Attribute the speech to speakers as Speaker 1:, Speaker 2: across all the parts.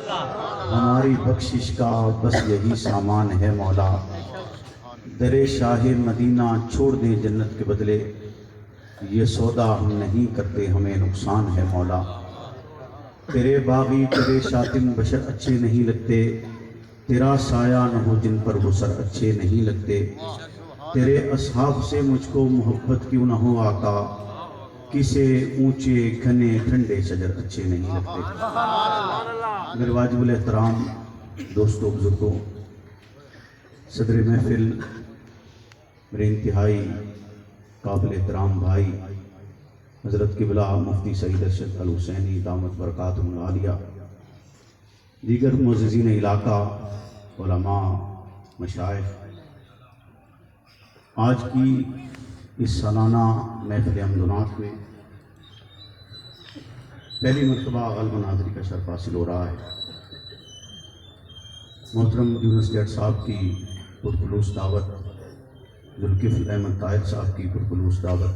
Speaker 1: ہماری بخشش کا بس یہی سامان ہے مولا، در شاہ مدینہ چھوڑ دے جنت کے بدلے، یہ سودا ہم نہیں کرتے ہمیں نقصان ہے مولا۔ تیرے باغی تیرے شاطن بشر اچھے نہیں لگتے، تیرا سایہ نہ ہو جن پر وہ سر اچھے نہیں لگتے۔ تیرے اصحاب سے مجھ کو محبت کیوں نہ ہو آقا، کسے اونچے گھنے ٹھنڈے شجر اچھے نہیں لگتے۔ میرے واجب الاحترام دوستوں بزرگوں، صدر محفل میرے انتہائی قابل احترام بھائی حضرت قبلہ مفتی سعید ارشد الحسینی دامت برکاتہم العالیہ، دیگر معززین علاقہ، علماء، مشائخ، آج کی اس سالانہ محفل حمد و نعت میں پہلی مرتبہ غالباً حاضری کا شرف حاصل ہو رہا ہے۔ محترم یونس جٹ صاحب کی پرخلوص دعوت، ذوالکفل احمد طاہر صاحب کی پرخلوص دعوت،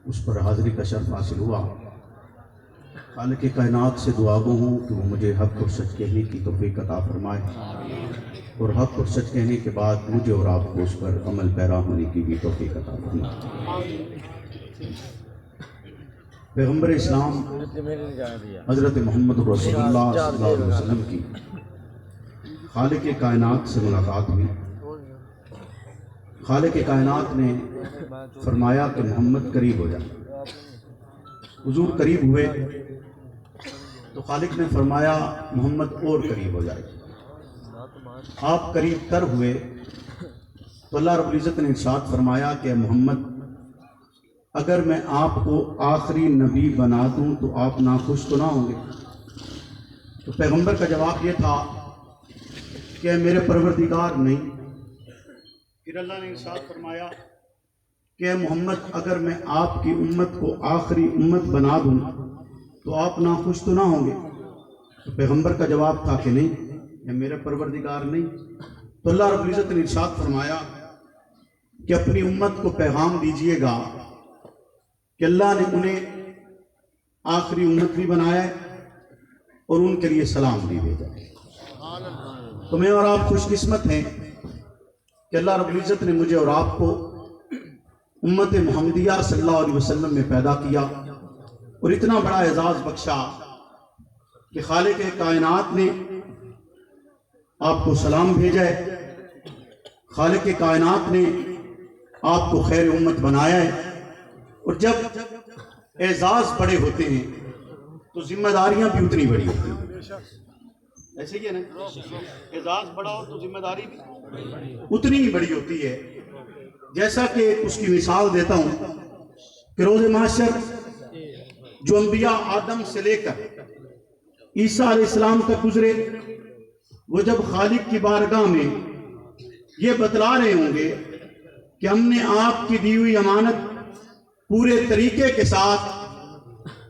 Speaker 1: اس پر حاضری کا شرف حاصل ہوا۔ خالق کائنات سے دعا گو ہوں کہ وہ مجھے حق اور سچ کہنے کی توفیق عطا فرمائے، اور حق اور سچ کہنے کے بعد مجھے اور آپ کو اس پر عمل پیرا ہونے کی بھی توفیق عطا فرمائے۔ پیغمبر اسلام حضرت محمد رسول اللہ صلی اللہ علیہ وسلم کی خالق کائنات سے ملاقات ہوئی۔ خالق کائنات نے فرمایا کہ محمد قریب ہو جائے۔ حضور قریب ہوئے تو خالق نے فرمایا محمد اور قریب ہو جائے۔ آپ قریب تر ہوئے تو اللہ رب العزت نے ارشاد فرمایا کہ محمد اگر میں آپ کو آخری نبی بنا دوں تو آپ ناخوش تو نہ ہوں گے؟ تو پیغمبر کا جواب یہ تھا کہ میرے پروردگار نہیں۔ پھر اللہ نے ارشاد فرمایا کہ محمد اگر میں آپ کی امت کو آخری امت بنا دوں تو آپ ناخوش تو نہ ہوں گے؟ تو پیغمبر کا جواب تھا کہ نہیں، یہ میرے پروردگار نہیں۔ تو اللہ رب العزت نے ارشاد فرمایا کہ اپنی امت کو پیغام دیجئے گا کہ اللہ نے انہیں آخری امت بھی بنایا ہے اور ان کے لیے سلام بھی بھیجا ہے۔ تو میں اور آپ خوش قسمت ہیں کہ اللہ رب العزت نے مجھے اور آپ کو امت محمدیہ صلی اللہ علیہ وسلم میں پیدا کیا، اور اتنا بڑا اعزاز بخشا کہ خالق کائنات نے آپ کو سلام بھیجا ہے، خالق کائنات نے آپ کو خیر امت بنایا ہے۔ اور جب اعزاز بڑے ہوتے ہیں تو ذمہ داریاں بھی اتنی بڑی ہوتی ہیں، ایسے ہی ہے نا؟ اعزاز بڑا ہو تو ذمہ داری بھی اتنی ہی بڑی ہوتی ہے۔ جیسا کہ اس کی مثال دیتا ہوں کہ روز محشر جو انبیاء آدم سے لے کر عیسیٰ علیہ السلام تک گزرے، وہ جب خالق کی بارگاہ میں یہ بتلا رہے ہوں گے کہ ہم نے آپ کی دی ہوئی امانت پورے طریقے کے ساتھ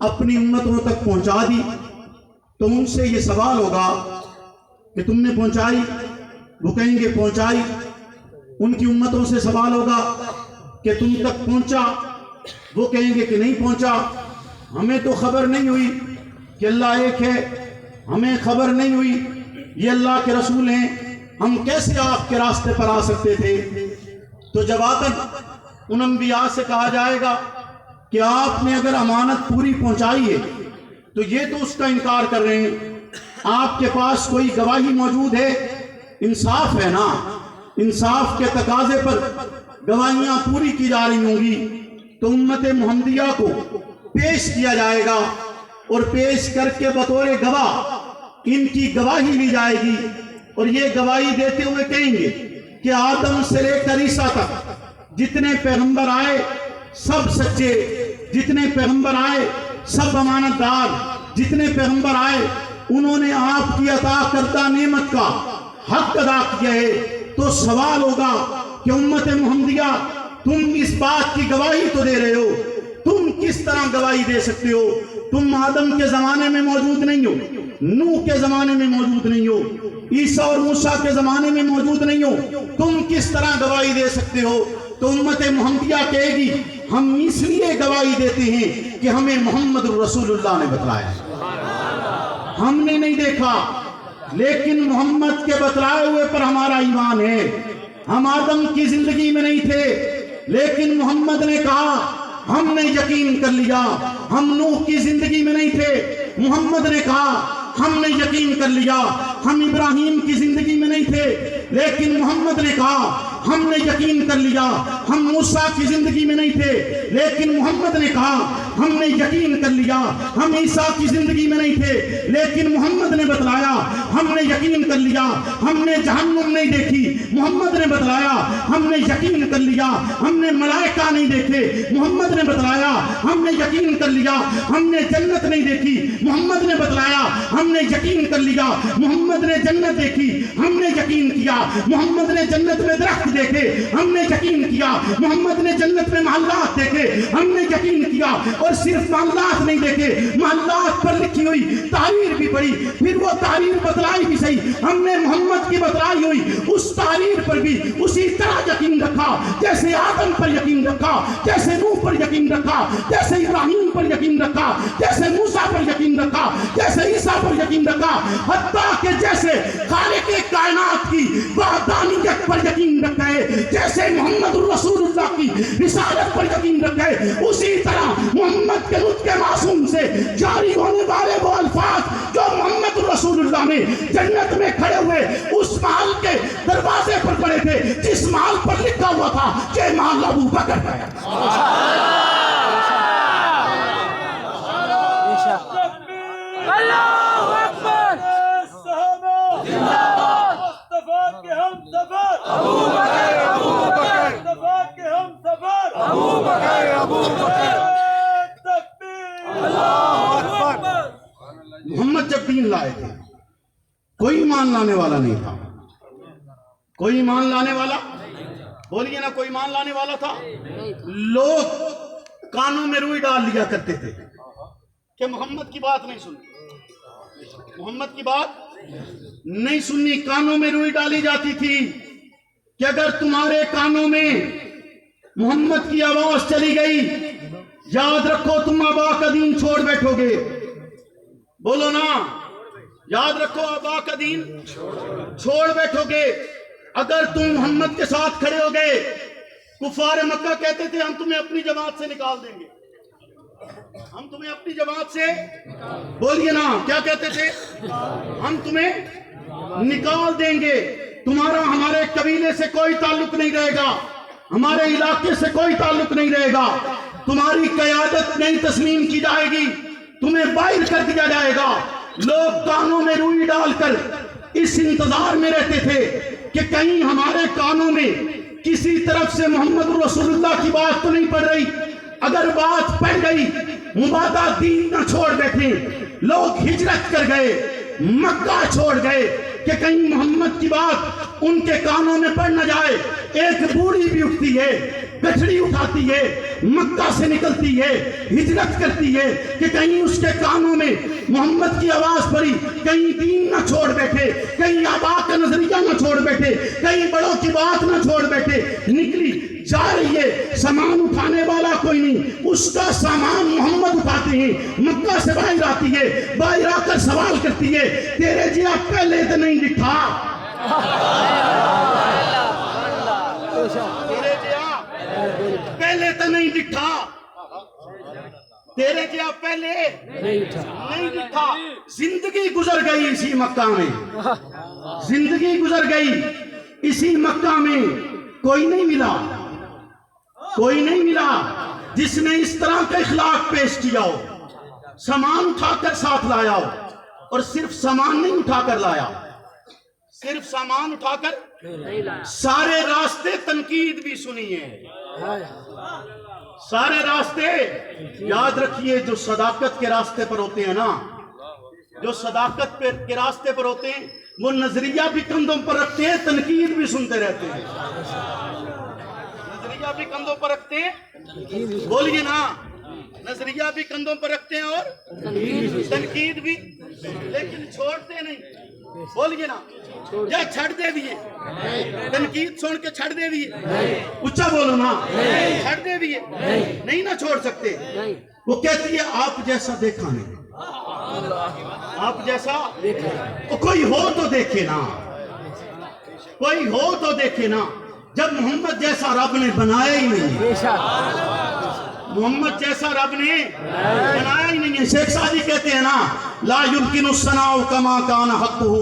Speaker 1: اپنی امتوں تک پہنچا دی، تو ان سے یہ سوال ہوگا کہ تم نے پہنچائی؟ وہ کہیں گے پہنچائی۔ ان کی امتوں سے سوال ہوگا کہ تم تک پہنچا؟ وہ کہیں گے کہ نہیں پہنچا، ہمیں تو خبر نہیں ہوئی کہ اللہ ایک ہے، ہمیں خبر نہیں ہوئی، یہ اللہ کے رسول ہیں، ہم کیسے آپ کے راستے پر آ سکتے تھے؟ تو جواباً ان انبیاء سے کہا جائے گا کہ آپ نے اگر امانت پوری پہنچائی ہے تو یہ تو اس کا انکار کر رہے ہیں، آپ کے پاس کوئی گواہی موجود ہے؟ انصاف ہے نا، انصاف کے تقاضے پر گواہیاں پوری کی جا رہی ہوں گی۔ تو امت محمدیہ کو پیش کیا جائے گا، اور پیش کر کے بطور گواہ ان کی گواہی لی جائے گی، اور یہ گواہی دیتے ہوئے کہیں گے کہ آدم سے لے کر عیسیٰ تک جتنے پیغمبر آئے سب سچے، جتنے پیغمبر آئے سب امانت دار، جتنے پیغمبر آئے انہوں نے آپ کی عطا کردہ نعمت کا حق ادا کیا ہے۔ تو سوال ہوگا کہ امت محمدیہ تم اس بات کی گواہی تو دے رہے ہو، تم کس طرح گواہی دے سکتے ہو؟ تم آدم کے زمانے میں موجود نہیں ہو، نوح کے زمانے میں موجود نہیں ہو، عیسیٰ اور موسیٰ کے زمانے میں موجود نہیں ہو، تم کس طرح گواہی دے سکتے ہو؟ تو امت محمدیہ کہے گی ہم اس لیے گواہی دیتے ہیں کہ ہمیں محمد الرسول اللہ نے بتلایا ہے۔ ہم نے نہیں دیکھا، لیکن محمد کے بتلائے ہوئے پر ہمارا ایمان ہے۔ ہم آدم کی زندگی میں نہیں تھے، لیکن محمد نے کہا ہم نے یقین کر لیا۔ ہم نوح کی زندگی میں نہیں تھے، محمد نے کہا ہم نے یقین کر لیا۔ ہم ابراہیم کی زندگی میں نہیں تھے، لیکن محمد نے کہا ہم نے یقین کر لیا۔ ہم موسیٰ کی زندگی میں نہیں تھے، لیکن محمد نے کہا ہم نے یقین کر لیا۔ ہم عیسیٰ کی زندگی میں نہیں تھے، لیکن محمد نے بتلایا ہم نے یقین کر لیا۔ ہم نے جہنم نہیں دیکھی، محمد نے بتلایا ہم نے یقین کر لیا۔ ہم نے ملائکہ نہیں دیکھے، محمد نے بتلایا ہم نے یقین کر لیا۔ ہم نے جنت نہیں دیکھی، محمد نے بتلایا ہم نے یقین کر لیا۔ محمد نے جنت دیکھی، ہم نے یقین کیا۔ محمد نے جنت میں درخت دیکھے، ہم نے یقین کیا۔ محمد نے جنت میں محلات دیکھے، ہم نے یقین کیا۔ اور صرف محلات نہیں دیکھے، محلات پر لکھی ہوئی تعبیر بھی پڑھی، پھر وہ تعبیر بتلائی بھی صحیح۔ ہم نے محمد کی بتلائی ہوئی اس تعبیر پر بھی اسی طرح یقین رکھا جیسے آدم پر یقین رکھا، جیسے نوح پر یقین رکھا، جیسے ابراہیم پر یقین رکھا، جیسے موسیٰ پر یقین رکھا، جیسے عیسیٰ پر یقین رکھا، حتیٰ کہ جیسے خالق کائنات کی وحدانیت پر یقین رکھا ہے، جیسے محمد الرسول اللہ کی رسالت پر یقین رکھا ہے، اسی طرح محمد کے نطق معصوم سے جاری ہونے والے وہ الفاظ جو محمد الرسول اللہ نے جنت میں کھڑے ہوئے اس محل کے دروازے پر پڑے تھے، جس محل پر لکھا ہوا تھا کہ محل ابو بکر کا ہے۔
Speaker 2: اللہ اکبر، مصطفیٰ کے ہم سفر ابو بکر، ابو بکر، مصطفیٰ کے ہم سفر ابو بکر، ابو بکر، تکبیر، اللہ اکبر۔
Speaker 1: محمد جب دین لائے تھے کوئی ایمان لانے والا نہیں تھا، کوئی ایمان لانے والا، بولیے نا، کوئی ایمان لانے والا تھا؟ لوگ کانوں میں روئی ڈال لیا کرتے تھے کہ محمد کی بات نہیں سنی، محمد کی بات نہیں سننی، کانوں میں روئی ڈالی جاتی تھی کہ اگر تمہارے کانوں میں محمد کی آواز چلی گئی، یاد رکھو تم آبا کا دین چھوڑ بیٹھو گے۔ بولو نا، یاد رکھو آبا کا دین چھوڑ بیٹھو گے۔ اگر تم محمد کے ساتھ کھڑے ہو گئے، کفار مکہ کہتے تھے ہم تمہیں اپنی جماعت سے نکال دیں گے، ہم تمہیں اپنی جماعت سے، بولیے نا، کیا کہتے تھے؟ ہم تمہیں نکال دیں گے، تمہارا ہمارے قبیلے سے کوئی تعلق نہیں رہے گا، ہمارے علاقے سے کوئی تعلق نہیں رہے گا، تمہاری قیادت نہیں تسلیم کی جائے گی، تمہیں باہر کر دیا جائے گا۔ لوگ کانوں میں روئی ڈال کر اس انتظار میں رہتے تھے کہ کہیں ہمارے کانوں میں کسی طرف سے محمد رسول اللہ کی بات تو نہیں پڑ رہی۔ اگر بات پڑ گئی، مبادہ دین نہ چھوڑ بیٹھے، لوگ ہجرت کر گئے، مکہ چھوڑ گئے کہ کہیں محمد کی بات ان کے کانوں میں پڑ نہ جائے۔ ایک بوڑھی بھی اٹھتی ہے، گٹھڑی اٹھاتی ہے، مکہ سے نکلتی ہے، ہجرت کرتی ہے کہ کہیں اس کے کانوں میں محمد کی آواز پڑی، کہیں دین نہ چھوڑ بیٹھے، کہیں آبا کا نظریہ نہ چھوڑ بیٹھے، کہیں بڑوں کی بات نہ چھوڑ بیٹھے۔ نکلی جا رہی ہے، سامان اٹھانے والا کوئی نہیں، اس کا سامان محمد اٹھاتے ہیں، مکہ سے باہر آتی ہے، باہر آ کر سوال کرتی ہے، تیرے جیا پہلے تو نہیں دکھا، تیرے جیا پہلے تو نہیں دکھا، تیرے جیا پہلے نہیں دکھا۔ زندگی گزر گئی اسی مکہ میں، زندگی گزر گئی اسی مکہ میں، کوئی نہیں ملا، کوئی نہیں ملا جس نے اس طرح کا اخلاق پیش کیا ہو، سامان اٹھا کر ساتھ لایا ہو، اور صرف سامان نہیں اٹھا کر لایا، صرف سامان اٹھا کر سارے راستے تنقید بھی سنی ہے، سارے راستے یاد رکھیے جو صداقت کے راستے پر ہوتے ہیں نا، جو صداقت کے راستے پر ہوتے ہیں وہ نظریہ بھی کندھوں پر رکھتے ہیں، تنقید بھی سنتے رہتے ہیں، نظریہ بھی کندھوں پر رکھتے ہیں، بولیے نا، نظریہ بھی کندھوں پر رکھتے ہیں اور تنقید بھی، لیکن چھوڑتے نہیں، بولیے نا، یا چھڑ دے بھی ہے، تنقید سن کے چھڑ دے بھی ہے، اچھا بولو نا، چھڑ دے بھی ہے، نہیں نہ چھوڑ سکتے۔ وہ کہتی ہے آپ جیسا دیکھا نہیں، آپ جیسا کوئی ہو تو دیکھے نا، کوئی ہو تو دیکھے نا، جب محمد جیسا رب نے بنایا ہی نہیں، محمد جیسا رب نے بنایا ہی نہیں ہے۔ شیخ سعدی کہتے ہیں نا، لا یمکن الثناء کما کان حقہ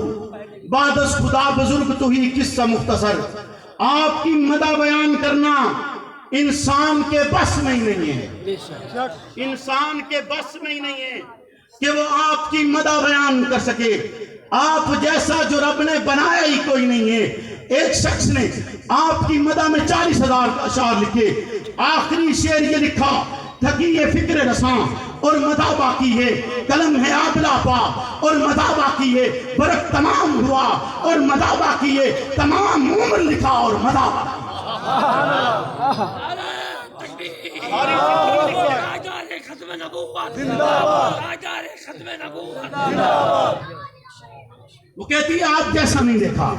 Speaker 1: بعد از خدا بزرگ تو ہی قصہ مختصر۔ آپ کی مدح بیان کرنا انسان کے بس میں ہی نہیں ہے، انسان کے بس میں ہی نہیں ہے کہ وہ آپ کی مدح بیان کر سکے۔ آپ جیسا جو رب نے بنایا ہی کوئی نہیں ہے۔ ایک شخص نے آپ کی مدح میں 40,000 اشعار لکھے، آخری شعر یہ لکھا، تھکی یہ فکر رساں اور مدح باقی ہے، قلم ہے آبلا پا اور مدح باقی ہے، برق تمام ہوا اور مدح باقی ہے، تمام عمر لکھا اور مدح باقی وہ کہتی ہے آپ جیسا نہیں دیکھا،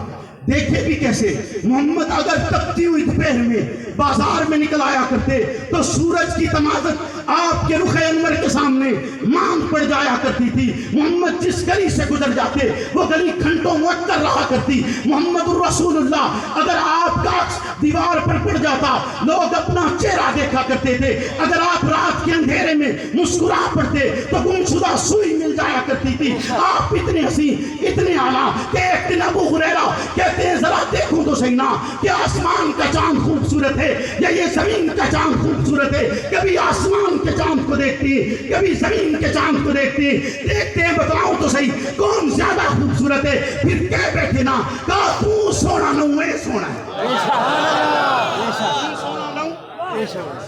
Speaker 1: دیکھے بھی کیسے؟ محمد اگر تپتی ہوئی دوپہر میں بازار میں نکل آیا کرتے تو سورج کی تمازت آپ کے رخ انور کے سامنے مانگ پڑ جایا کرتی تھی۔ محمد جس گلی سے گزر جاتے وہ گلی گھنٹوں معطر رہا کرتی۔ محمد الرسول اللہ اگر آپ کا دیوار پر پڑ جاتا لوگ اپنا چہرہ دیکھا کرتے تھے۔ اگر آپ رات کے اندھیرے میں مسکرا پڑتے تو گمشدہ سوئی مل جایا کرتی تھی۔ آپ اتنے حسین اتنے اعلیٰ کہ ایک دن ابو ہریرہ کہتے ہیں ذرا دیکھوں تو صحیح نا کہ آسمان کا چاند خوبصورت ہے یا یہ زمین کا چاند خوبصورت ہے۔ کبھی آسمان کے چاند کو دیکھتی کبھی زمین کے چاند کو دیکھتی، دیکھتے ہیں بتاؤں تو صحیح کون زیادہ خوبصورت ہے؟ پھر کہہ بیٹھے نا کہا تو سونا نہ اے سونا ہے،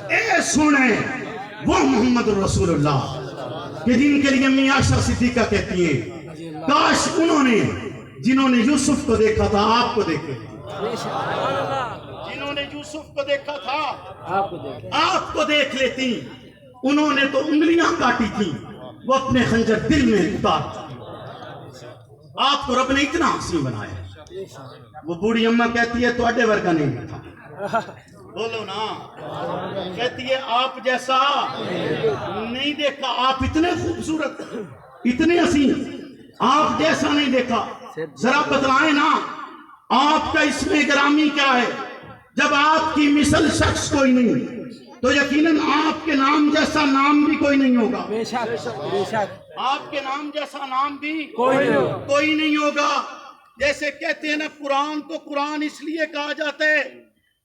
Speaker 1: اے سونا ہے۔ وہ محمد الرسول اللہ کہ جن کے لیے امی عائشہ صدیقہ کہتی ہیں کاش انہوں نے جنہوں نے یوسف کو دیکھا تھا آپ کو دیکھے، جنہوں نے یوسف کو دیکھا تھا آپ کو دیکھ لیتی۔ انہوں نے تو انگلیاں کاٹی تھی، وہ اپنے خنجر دل میں اتار۔ آپ کو رب نے اتنا حسین بنایا۔ وہ بوڑھی اماں کہتی ہے تو اڈے ورگا نہیں تھا، بولو نا، کہتی ہے آپ جیسا نہیں دیکھا، آپ اتنے خوبصورت اتنے حسین، آپ جیسا نہیں دیکھا۔ ذرا بتلائیں نا آپ کا اسم گرامی کیا ہے؟ جب آپ کی مثل شخص کوئی نہیں تو یقیناً آپ کے نام جیسا نام بھی کوئی نہیں ہوگا، آپ کے نام جیسا نام بھی کوئی نہیں ہوگا۔ جیسے کہتے ہیں نا قرآن تو قرآن اس لیے کہا جاتا ہے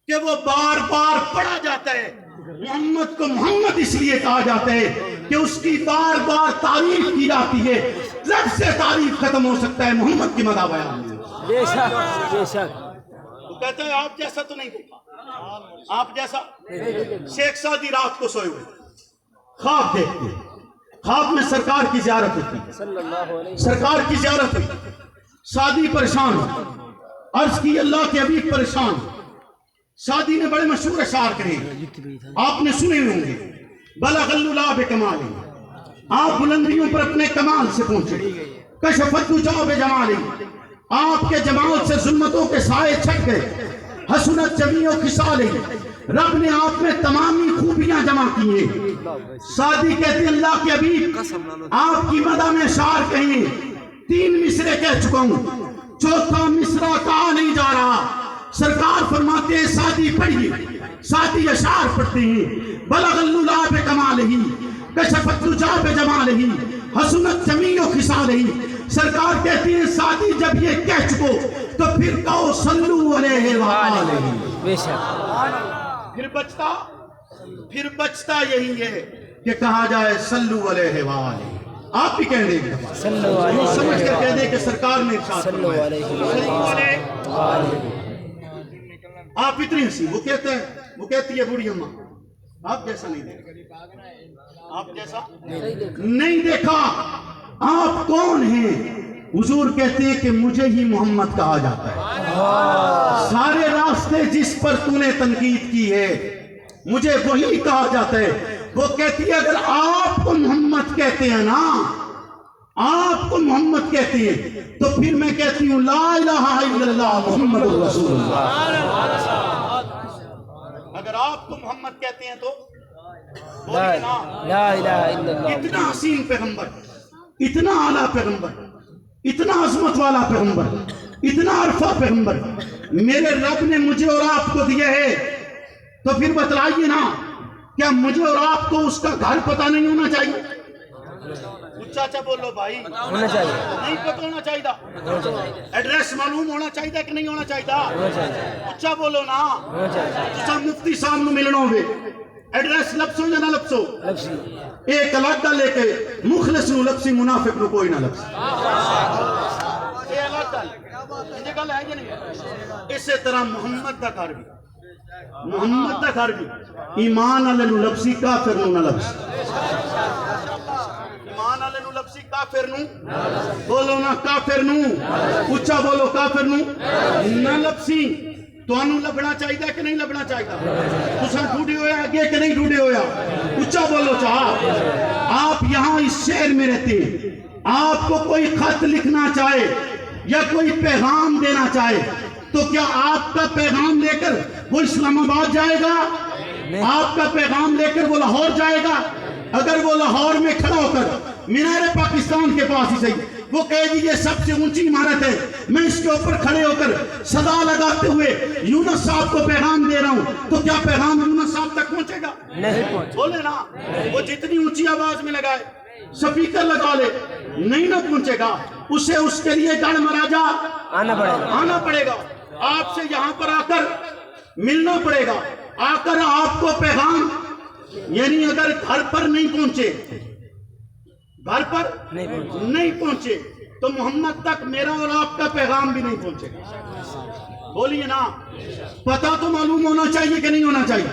Speaker 1: کہ وہ بار بار پڑھا جاتا ہے، محمد کو محمد اس لیے کہا جاتا ہے کہ اس کی بار بار تعریف کی جاتی ہے۔ لفظ سے تعریف ختم ہو سکتا ہے، محمد کی مدح بیان
Speaker 3: بے شک
Speaker 1: وہ کہتا ہے آپ جیسا تو نہیں دیکھا، آپ جیسا۔ شیخ سعدی رات کو سوئے ہوئے خواب دیکھتے، خواب میں سرکار کی زیارت ہوتی، سرکار کی زیارت ہوتی، سعدی پریشان ہو، عرض کی اللہ کے حبیب پریشان ہو۔ سعدی نے بڑے مشہور اشعار کہے، آپ نے سنے ہوں گے، بلغ العلا بکمالہ، آپ بلندیوں پر اپنے کمال سے پہنچے، کشفت الجا بجمالہ، آپ کے جمال سے ظلمتوں کے سائے چھٹ گئے، حسنت جمیع خصالہ، رب نے آپ میں تمامی خوبیاں جمع کی ہیں۔ سعدی کہتے ہیں اللہ کے حبیب آپ کی مدح میں اشعار کہیں، 3 مصرے کہہ چکا ہوں، 4تھا مصرع کہا نہیں جا رہا۔ سرکار فرماتے ہیں سعدی پڑھیے، سعدی اشعار پڑھتے ہیں، بلغ العلا بکمالہ، کشفت الجا بجمالہ، حسنت جمیع خصالہ۔ سرکار کہتی ہیں سعدی جب یہ کہہ چکو تو پھر کہو صلو علیہ وآلہ۔ پھر بچتا یہی ہے کہ کہا جائے صلو علیہ وآلہ۔ آپ بھی کہہ دیں گے سمجھ کر کہہ دیں کہ سرکار نے ارشاد فرمایا صلو علیہ وآلہ۔ آپ اتنی ہنسی، وہ کہتی ہے بوڑھی اماں آپ جیسا نہیں دیکھا، آپ جیسا نہیں دیکھا۔ آپ کون ہیں؟ حضور کہتے ہیں کہ مجھے ہی محمد کہا جاتا ہے، سارے راستے جس پر تو نے تنقید کی ہے مجھے وہی کہا جاتا ہے۔ وہ کہتی ہے اگر آپ کو محمد کہتے ہیں نا، آپ کو محمد کہتے ہیں تو پھر میں کہتی ہوں لا الہ الا اللہ محمد رسول اللہ۔ اگر آپ کو محمد کہتے ہیں تو
Speaker 3: لا الہ الا اللہ،
Speaker 1: اتنا حسین پیغمبر، اتنا اعلیٰ پیغمبر، اتنا عظمت والا پیغمبر، اتنا عرفہ پیغمبر میرے رب نے مجھے اور آپ کو دیے ہے، تو پھر بتلائیے نا، کیا مجھے اور آپ کو اس کا گھر پتہ نہیں ہونا چاہیے؟ چاچا بولو بھائی،
Speaker 3: ہونا چاہیے،
Speaker 1: نہیں پتہ ہونا چاہیے، ایڈریس معلوم ہونا چاہیے کہ نہیں ہونا چاہیے؟ اچھا بولو نا، جسا مفتی صاحب نو ملنا ہوئے ایڈریس لپسو یا نہ لپسو؟ ایک الگ گل ہے کہ مخلص نو لپسی، منافق نو کوئی نہ لپسی، یہ الگ گل یہ گل ہے کہ نہیں؟ اسی طرح محمد دا گھر بھی، محمد دا گھر بھی ایمان والے نو لپسی، کافر نو نہ لپسی، ایمان والے نو لپسی، کافر نو بولو نا، کافر نو اچھا بولو، کافر نو نہ لپسی۔ تو انہوں لبنا چاہیے کہ نہیں لبنا چاہیے؟ تساں ڈھونڈے ہویا آگے کہ نہیں ڈھونڈے ہویا؟ اچھا بولو چاہا۔ آپ یہاں اس شہر میں رہتے ہیں، آپ کو کوئی خط لکھنا چاہے یا کوئی پیغام دینا چاہے تو کیا آپ کا پیغام لے کر وہ اسلام آباد جائے گا؟ آپ کا پیغام لے کر وہ لاہور جائے گا؟ اگر وہ لاہور میں کھڑا ہو کر مینار پاکستان کے پاس ہی صحیح وہ کہے گی یہ سب سے اونچی عمارت ہے، میں اس کے اوپر کھڑے ہو کر صدا لگاتے ہوئے یونس صاحب کو پیغام دے رہا ہوں، تو کیا پیغام یونس صاحب تک پہنچے گا؟ نہیں پہنچے، بولے نا، وہ جتنی اونچی آواز میں لگائے، سپیکر لگا لے، نہیں نہ پہنچے گا، اسے اس کے لیے گڑھ مراجہ آنا پڑے گا، آپ سے یہاں پر آ کر ملنا پڑے گا، آ کر آپ کو پیغام، یعنی اگر گھر پر نہیں پہنچے، گھر پر نہیں پہنچے تو محمد تک میرا اور آپ کا پیغام بھی نہیں پہنچے گا۔ بولیے نا، پتہ تو معلوم ہونا چاہیے کہ نہیں ہونا چاہیے؟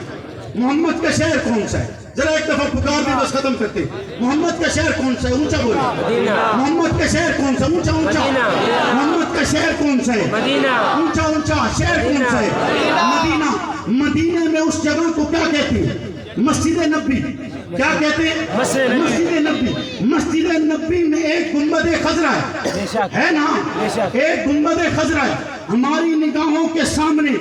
Speaker 1: محمد کا شہر کون سا ہے؟ ذرا ایک دفعہ پکار بھی بس ختم کرتے ہیں۔ محمد کا شہر کون سا ہے؟ اونچا بولے، محمد کا شہر کون سا؟ اونچا اونچا، محمد کا شہر کون سا ہے؟ اونچا اونچا، شہر کون سا ہے؟ مدینہ۔ مدینہ میں اس جگہ کو کیا کہتے ہیں؟ مسجد نبی۔ کیا کہتے ہیں؟ مسجد نبی۔ مسجد نبی میں ایک گنبد خضرا ہے نا، ایک گنبد خضرا ہے ہماری نگاہوں کے سامنے،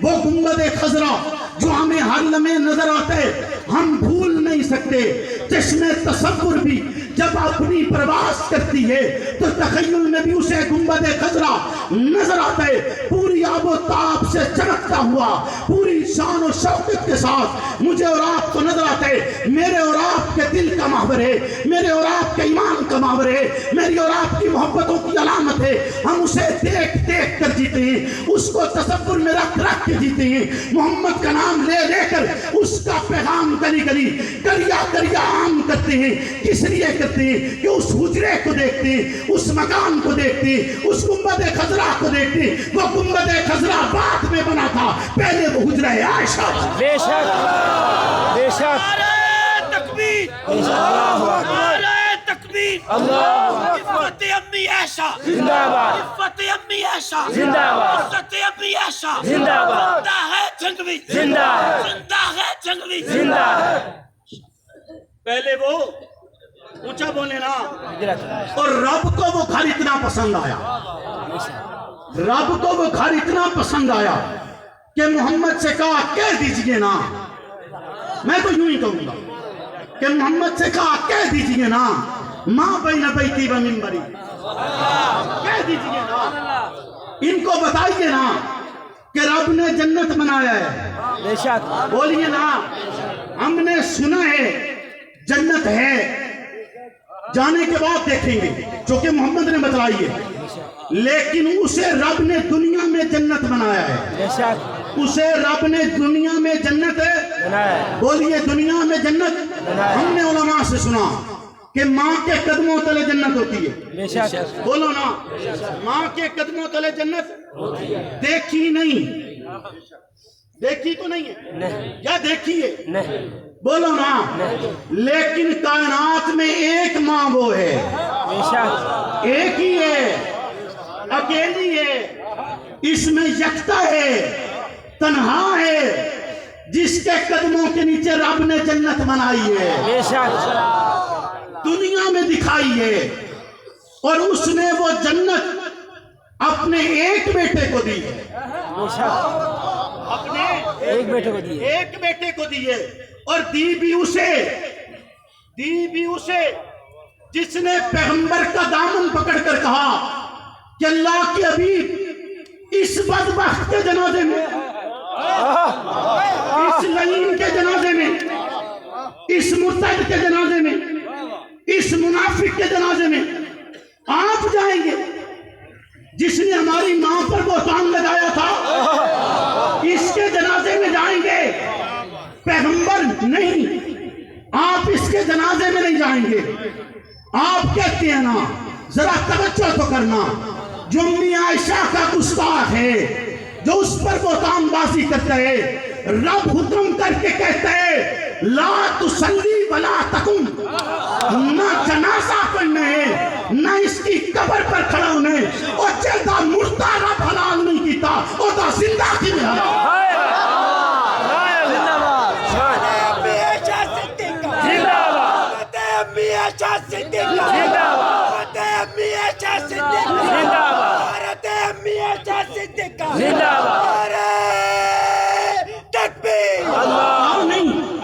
Speaker 1: وہ گنبد خضرا جو ہمیں ہر لمحے نظر آتا ہے، ہم بھول نہیں سکتے۔ چشم تصور بھی جب اپنی پرواز کرتی ہے تو تخیل میں بھی اسے گنبد خضرا نظر آتا ہے، پوری آب و تاب سے چمکتا ہوا، پوری شان و شوکت کے ساتھ مجھے اور آپ کو نظر آتا ہے۔ میرے اور آپ کے دل کا محور ہے، میرے اور آپ کے ایمان کا محور ہے، میری اور آپ کی محبتوں کی علامت ہے۔ ہم اسے دیکھ دیکھ کر جیتے ہیں، اس کو تصور میں رکھ رکھ کے جیتے ہیں، محمد کا نام لے لے کر اس کا پیغام گلی گلی دریا دریا عام کرتے ہیں۔ کس لیے کرتے ہیں؟ کہ اس حجرے کو دیکھتے ہیں، اس مکان کو دیکھتے ہیں، اس گنبد خضرا کو دیکھتے ہیں۔ وہ گنبد خضرا بعد میں بنا تھا، پہلے وہ حجرہ عائشہ تھا۔
Speaker 3: بے شک، بے شک،
Speaker 2: تکبیر، تکبیر، عفت امی عائشہ
Speaker 3: زندہ باد،
Speaker 2: عفت امی عائشہ
Speaker 3: زندہ باد،
Speaker 2: عفت امی عائشہ
Speaker 3: زندہ باد،
Speaker 2: زندہ ہے جنگوی،
Speaker 3: زندہ ہے،
Speaker 2: زندہ ہے جنگوی،
Speaker 3: زندہ ہے۔
Speaker 1: پہلے وہ اونچا بولے نا، اور رب کو وہ گھر اتنا پسند آیا، رب کو وہ گھر اتنا پسند آیا کہ محمد سے کہا کہہ دیجئے نا، میں تو یوں ہی کہوں گا کہ محمد سے کہا کہہ دیجئے نا، ماں بین بیتی و منبری، کہہ دیجئے نا، ان کو بتائیے نا کہ رب نے جنت بنایا ہے۔
Speaker 3: بے شک،
Speaker 1: بولیے نا، ہم نے سنا ہے جنت ہے، جانے کے بعد دیکھیں گے جو کہ محمد نے بتلائی ہے، لیکن اسے رب نے دنیا میں جنت بنایا ہے،
Speaker 3: بے شک،
Speaker 1: اسے رب نے دنیا میں جنت
Speaker 3: بنایا ہے،
Speaker 1: بولیے دنیا میں جنت۔ ہم نے علماء سے سنا کہ ماں کے قدموں تلے جنت ہوتی ہے،
Speaker 3: بے شک،
Speaker 1: بولو نا، ماں کے قدموں تلے جنت دیکھی نہیں، دیکھی تو نہیں ہے یا دیکھی ہے؟
Speaker 3: نہیں،
Speaker 1: بولو نا، لیکن کائنات میں ایک ماں وہ ہے،
Speaker 3: بے شک،
Speaker 1: ایک ہی ہے، اکیلی ہے، اس میں یکتا ہے، تنہا ہے، جس کے قدموں کے نیچے رب نے جنت بنائی ہے،
Speaker 3: بے شک،
Speaker 1: دنیا میں دکھائی ہے، اور اس نے وہ جنت اپنے ایک بیٹے کو دی ہے،
Speaker 3: بے شک،
Speaker 1: اپنے
Speaker 3: ایک بیٹے کو دیے،
Speaker 1: ایک بیٹے کو دی ہے، اور دی بھی اسے جس نے پیغمبر کا دامن پکڑ کر کہا کہ اللہ کے حبیب اس بدبخت کے جنازے میں، اس لعین کے جنازے میں، اس مرتد کے جنازے میں، اس منافق کے جنازے میں آپ جائیں گے؟ جس نے ہماری ماں پر بہتان لگایا تھا اس کے جنازے میں جائیں گے؟ پیغمبر نہیں، آپ اس کے جنازے میں نہیں جائیں گے۔ آپ کہتے ہیں نا، ذرا توجہ تو کرنا، جو امی عائشہ کا گستاخ ہے، جو اس پر بہتان بازی کرتا ہے، رب حکم کر کے کہتا ہے لا تصلی ولا تقم، نہ جنازہ پڑھنا ہے نہ اس کی قبر پر کھڑا ہونا ہے، اور جیدہ مردہ رب حلال نہیں کیتا اور دا زندہ کی میں حلال۔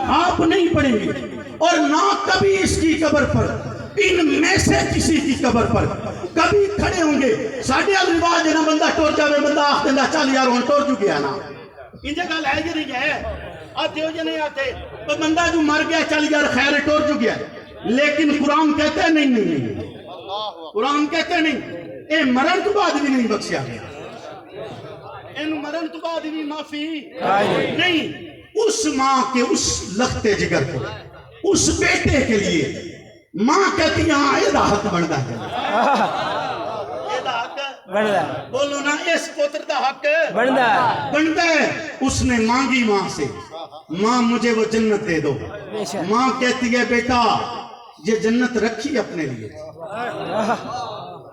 Speaker 1: آپ نہیں پڑھیں گے، اور نہ کبھی اس کی قبر پر، ان میں سے کسی کی قبر پر کبھی کھڑے ہوں گے۔ ساڑھے رواج ہے نا، بندہ ٹور جاوے، بندہ آخ دیندہ چل یار ہوں ٹور جو گیا نا، ان جگہ لائے جو نہیں ہے، آتے ہو جو نہیں آتے، تو بندہ جو مر گیا چل یار خیر ٹور جو گیا۔ لیکن قرآن کہتے ہیں نہیں نہیں نہیں، قرآن کہتے ہیں نہیں، اے مرن تو بعد بھی نہیں بخشیا گیا، ان مرن تو بعد بھی معافی نہیں۔ اس ماں کے اس لختے جگر کو، اس بیٹے کے لیے ماں کہتی ہے ہاں یہ حق بنتا ہے، بولو نا، اس پوتر دا حق بنتا ہے۔ اس نے مانگی ماں سے، ماں مجھے وہ جنت دے دو۔ ماں کہتی ہے بیٹا یہ جنت رکھی اپنے لیے،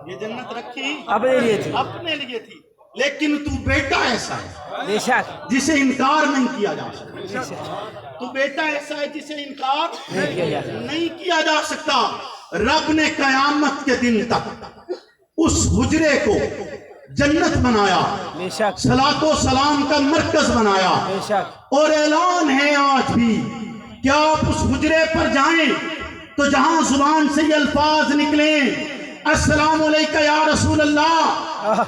Speaker 1: یہ جنت رکھی اپنے لیے تھی، لیکن تو بیٹا ایسا ہے جسے انکار نہیں کیا جا سکتا، تو بیٹا ایسا ہے جسے انکار نہیں کیا جا سکتا۔ رب نے قیامت کے دن تک اس حجرے کو جنت بنایا، صلاۃ و سلام کا مرکز بنایا، اور اعلان ہے آج بھی کہ آپ اس حجرے پر جائیں تو جہاں زبان سے یہ الفاظ نکلیں السلام علیکہ یا رسول اللہ،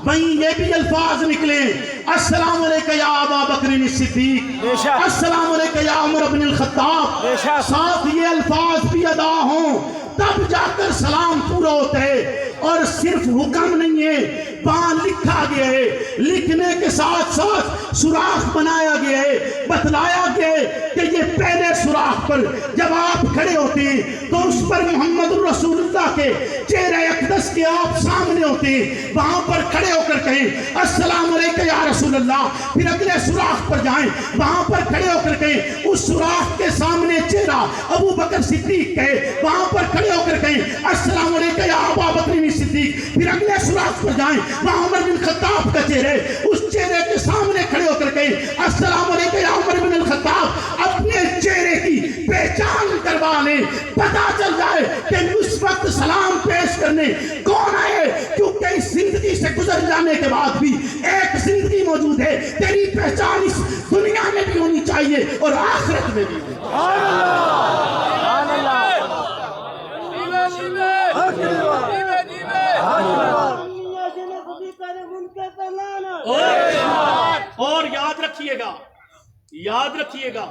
Speaker 1: وہیں یہ بھی الفاظ نکلیں السلام علیکہ یا ابا بکر الصدیق، السلام علیکہ یا عمر بن الخطاب، ساتھ یہ الفاظ بھی ادا ہوں، تب جا کر سلام پورا ہوتا ہے۔ اور صرف حکم نہیں ہے، وہاں لکھا گیا ہے، لکھنے کے ساتھ ساتھ سوراخ بنایا گیا ہے، بتلایا گیا ہے کہ یہ پہلے سوراخ پر جب آپ کھڑے ہوتے ہیں تو اس پر محمد الرسول اللہ کے چہرہ اقدس کے آپ سامنے ہوتے ہیں، وہاں پر کھڑے ہو کر کہیں السلام علیکہ یا رسول اللہ، پھر اگلے سوراخ پر جائیں، وہاں پر کھڑے ہو کر کہیں اس سوراخ کے سامنے چہرہ ابو بکر صدیق ہے، وہاں پر کھڑے ہو کر کہیں السلام علیکہ یا ابا بکر صدیق، پھر اگلے سوراخ پر جائیں وہاں عمر بن خطاب کا چہرہ، اس چہرے کے سامنے کھڑے ہو کر کہیں السلام علیکہ یا عمر بن الخطاب۔ اپنے چہرے کی پہچان کروا لیں، پتا چل جائے کہ اس وقت سلام پیش کرنے کون آئے، کیونکہ اس زندگی سے گزر جانے کے بعد بھی ایک زندگی موجود ہے، تیری پہچان اس دنیا میں بھی ہونی چاہیے اور آخرت میں بھی اور یاد رکھیے گا، یاد رکھیے گا،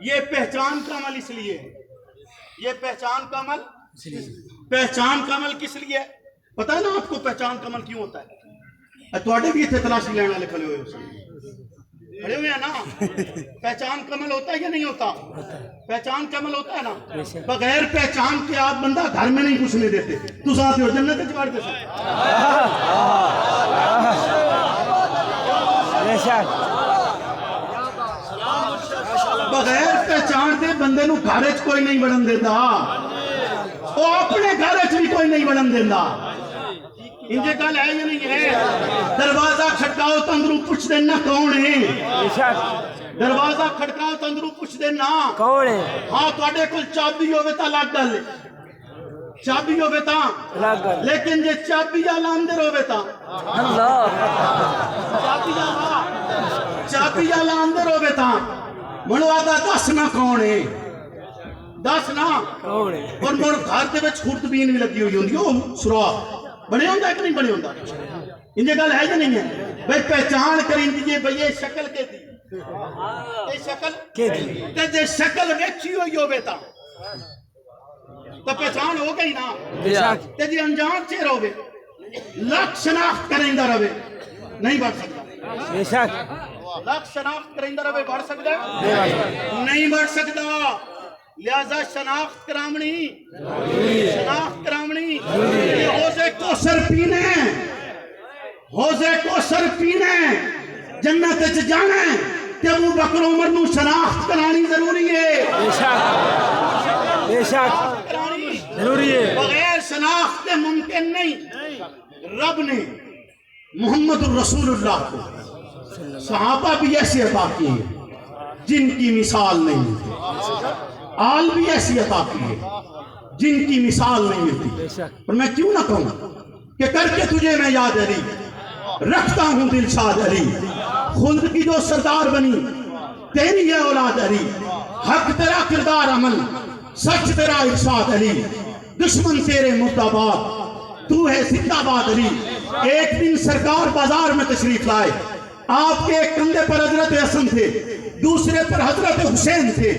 Speaker 1: یہ پہچان کا عمل اس لیے، یہ پہچان کا عمل، پہچان کا عمل کس لیے پتہ ہے نا آپ کو؟ پہچان کا عمل کیوں ہوتا ہے؟ تواڈے بھی اتنے تلاشی لینے والے کھڑے ہوئے ہیں نا، پہچان کا عمل ہوتا ہے یا نہیں ہوتا؟ پہچان کا عمل ہوتا ہے نا، بغیر پہچان کے آپ بندہ گھر میں نہیں گھسنے دیتے، تو ساتھ ہو جنت جوڑ دے سکتے، بغیر پہچان دے بندے نو گھر وچ کوئی نہیں بڑھن دیتا، وہ اپنے گھر وچ بھی کوئی نہیں بڑھن دیتا۔ انجے گل ہے یا نہیں ہے؟ دروازہ کھٹکاؤ تو اندروں پوچھ دینا کون ہے، دروازہ کھٹکاؤ تو اندروں پوچھ دینا کون ہے۔ ہاں تواڈے کول چابی ہوے تا الگ گل ہے، چابی ہوے تا، لیکن جے چابی والا اندر ہوے تا اللہ، چابی والا اندر ہوے تا منو آدھا دس نہ کون ہے، دس نہ
Speaker 3: کون ہے
Speaker 1: اور مر گھر دے وچ خردبین بھی لگی ہوئی ہوندی او سوراخ بنے ہوندا ہے کہ نہیں بنے ہوندا انجے گل ہے یا نہیں ہے بھئی پہچان کریندی بھئی یہ شکل کے دی یہ شکل
Speaker 3: کے دی
Speaker 1: تے جے شکل ویکھی ہوئی ہوے تا تو پہچان ہو گئی نا
Speaker 3: بے شک
Speaker 1: تے جی انجان چہرہ ہوے لاکھ شناخت کریندا رہے نہیں بڑھ سکتا
Speaker 3: بے شک
Speaker 1: لاکھ شناخت کریندا رہے بڑھ سکتا ہے نہیں بڑھ سکتا لہذا شناخت کرامنی شناخت کرامنی یہ حوضے کوثر پینے حوضے کوثر پینے جنت وچ جانا کہ ابو بکر عمر نو شناخت کرانی ضروری ہے
Speaker 3: بے شک بے شک
Speaker 1: کرانی
Speaker 3: ضروری ہے
Speaker 1: بغیر شناخت کے ممکن نہیں رب نے محمد الرسول اللہ کو صحابہ بھی ایسے عطا کیے جن کی مثال نہیں ملتی آل بھی ایسی عطا کیے جن کی مثال نہیں
Speaker 3: بے
Speaker 1: ملتی
Speaker 3: شک
Speaker 1: اور میں کیوں نہ کہوں کہ کر کے تجھے میں یاد علی رکھتا ہوں دلشاد علی خلد کی جو سردار بنی تیری ہے اولاد علی حق تیرا کردار عمل سچ تیرا ارشاد علی دشمن تیرے مرداباد تو ہے زندہ باد علی ایک دن سرکار بازار میں تشریف لائے آپ کے ایک کندھے پر حضرت حسن تھے دوسرے پر حضرت حسین تھے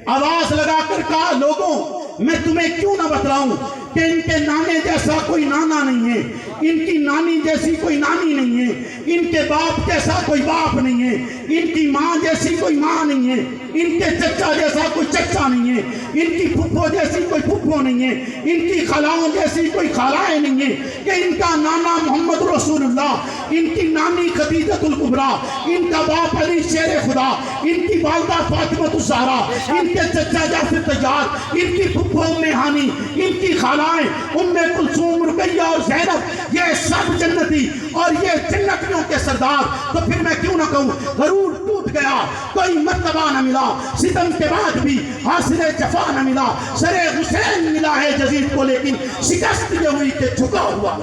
Speaker 1: آواز لگا کر کہا لوگوں میں تمہیں کیوں نہ بتلاؤں کہ ان کے نانے جیسا کوئی نانا نہیں ہے ان کی نانی جیسی کوئی نانی نہیں ہے ان کے باپ جیسا کوئی باپ نہیں ہے ان کی ماں جیسی کوئی ماں نہیں ہے ان کے چچا جیسا کوئی چچا نہیں ہے ان کی پھپھو جیسی کوئی پھپھو نہیں ہے ان کی خلاؤں جیسی کوئی خالائیں نہیں ہے کہ ان کا نانا محمد رسول اللہ ان کی نانی خدیجۃ الکبریٰ ان کا باپ علی شیر خدا ان کی والدہ فاطمہ الزہرا ان کے چچا جعفر طیار ان کی پھپھو ام ہانی ان کی خالائیں ام کلثوم رقیہ اور زینب یہ سب جنتی اور یہ جنتیوں کے سردار تو پھر میں کیوں نہ کہوں غرور ٹوٹ گیا کوئی مرتبہ نہ ملا ستم کے بعد بھی حاصل جفا نہ ملا سر حسین ملا ہے جزید کو لیکن شکست یہ ہوئی کہ جھکا ہوا